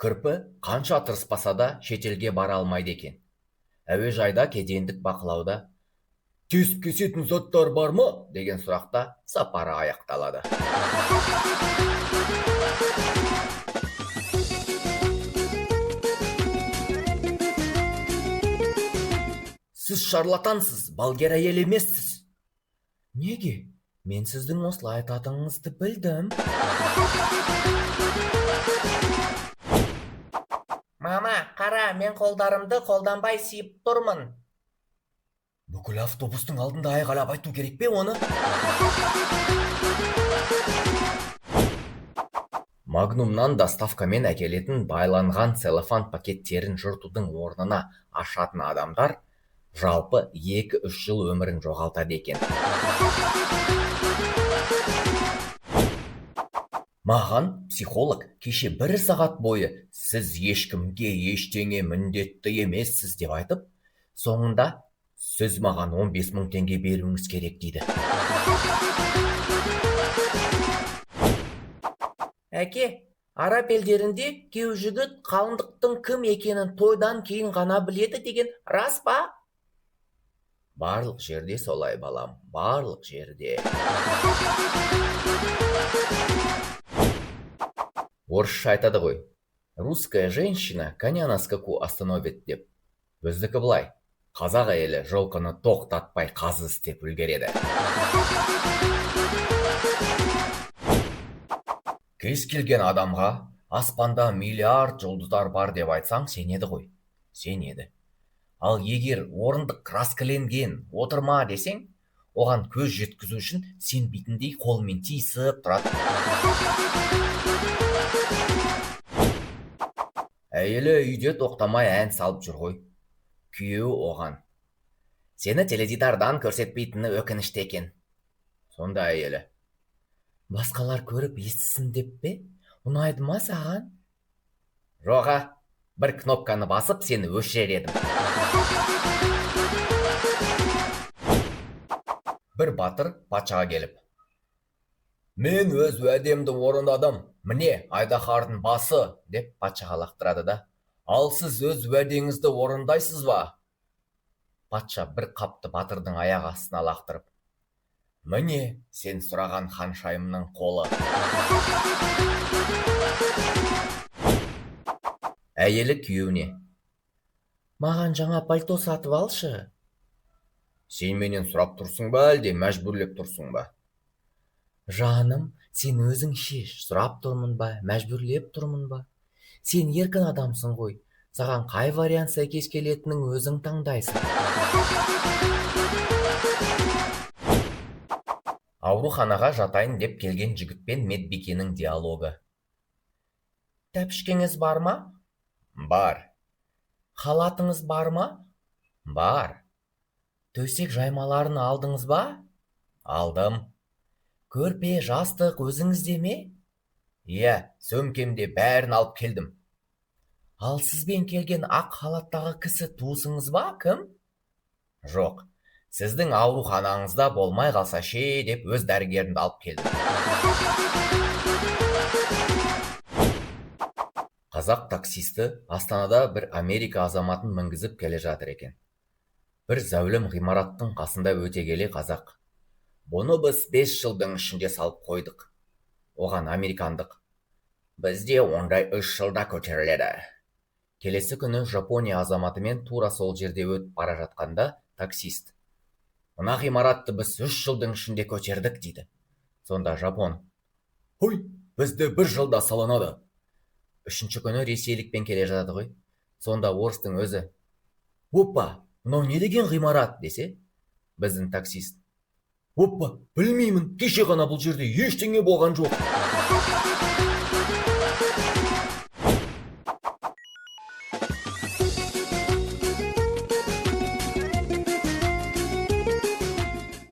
Кірпі қанша тырыспаса да шетелге бара алмайды екен. Әуежайда кедендік бақылауда «Тесіп кесетін заттар бар ма?» деген сұрақта сапары аяқталады. Сіз шарлатансыз, балгер әйел емессіз. Неге? Мен сіздің осылай айтатыныңызды білдім. Мама, қара, мен қолдарымды қолданбай сүйіп тұрмын. Бүкіл автобустың алдында айғайлап айту керек пе оны? Магнумнан доставкамен әкелетін байланған целлофан пакеттерін жыртудың орнына ашатын адамдар жалпы 2-3 жыл өмірін жоғалтады екен. Маған психолог кеше 1 сағат бойы сіз ешкімге ештеңе міндетті емессіз деп айтып, соңында сіз маған 15 000 теңге беруіңіз керек дейді. Әке, араб елдерінде күйеу жігіт қалыңдықтың кім екенін тойдан кейін ғана біледі деген рас па? Барлық жерде солай, балам, барлық жерде. Орысша айтады ғой, русская женщина коня на скаку остановит деп. Біздікі былай, қазақ әйелі жылқыны тоқтатпай қазы істеп үлгереді. Кез келген адамға аспанда миллиард жұлдыздар бар деп айтсаң, сенеді ғой, сенеді. Ал егер орындық краскіленген отырма десең, оған көз жеткізу үшін сенбейтіндей қолмен тиісіп тұрады. Әйелі үйде тоқтамай ән салып жүр ғой. Күйеуі оған: сені теледидардан көрсетпейтіні өкінішті екен. Сонда әйелі: басқалар көріп естісін деп пе? Ұнайды ма саған? Жоға, бір кнопканы басып сені өшірер едім. Бір батыр патшаға келіп: мен өз уәдемді орындадым, міне айдаһардың басы, деп патшаға лақтырады да: ал сіз өз уәдеңізді орындайсыз ба? Патша бір қапты батырдың аяқ астына лақтырып: міне сен сұраған ханшайымның қолы. Әйелі күйеуіне: маған жаңа пальто сатып алшы. Сен менен сұрап тұрсың ба, әлде мәжбүрлеп тұрсың ба? Жаным, сен өзің шеш, сұрап тұрмын ба, мәжбүрлеп тұрмын ба? Сен еркін адамсың ғой, саған қай вариант сәйкес келетінін өзің таңдайсың. Ауруханаға жатайын деп келген жігітпен медбикенің диалогы. Тәпішкеңіз бар ма? Бар. Халатыңыз бар ма? Бар. Төсек жаймаларын алдыңыз ба? Алдым. Көрпе, жастық өзіңізде ме? Иә, сөмкемде бәрін алып келдім. Ал сізбен келген ақ халаттағы кісі туысыңыз ба, кім? Жоқ, сіздің ауруханаңызда болмай қалса ше деп өз дәрігерімді алып келдім. Қазақ таксисті Астанада бір Америка азаматын мінгізіп келе жатыр екен. Бір зәулім ғимараттың қасында өте келе қазақ: бұны біз 5 жылдың ішінде салып қойдық. Оған американдық: бізде ондай 3 жылда көтеріледі. Келесі күні Жапония азаматымен тура сол жерде өтіп бара жатқанда таксист: мына ғимаратты біз 3 жылдың ішінде көтердік дейді. Сонда жапон: ой, бізде 1 жылда салынады. Үшінші күні ресейлікпен келе жатады ғой. Сонда орыстың өзі: оппа, мынау не деген ғимарат десе, біздің таксист: оппа, білмеймін, кеше ғана бұл жерде ештеңе болған жоқ.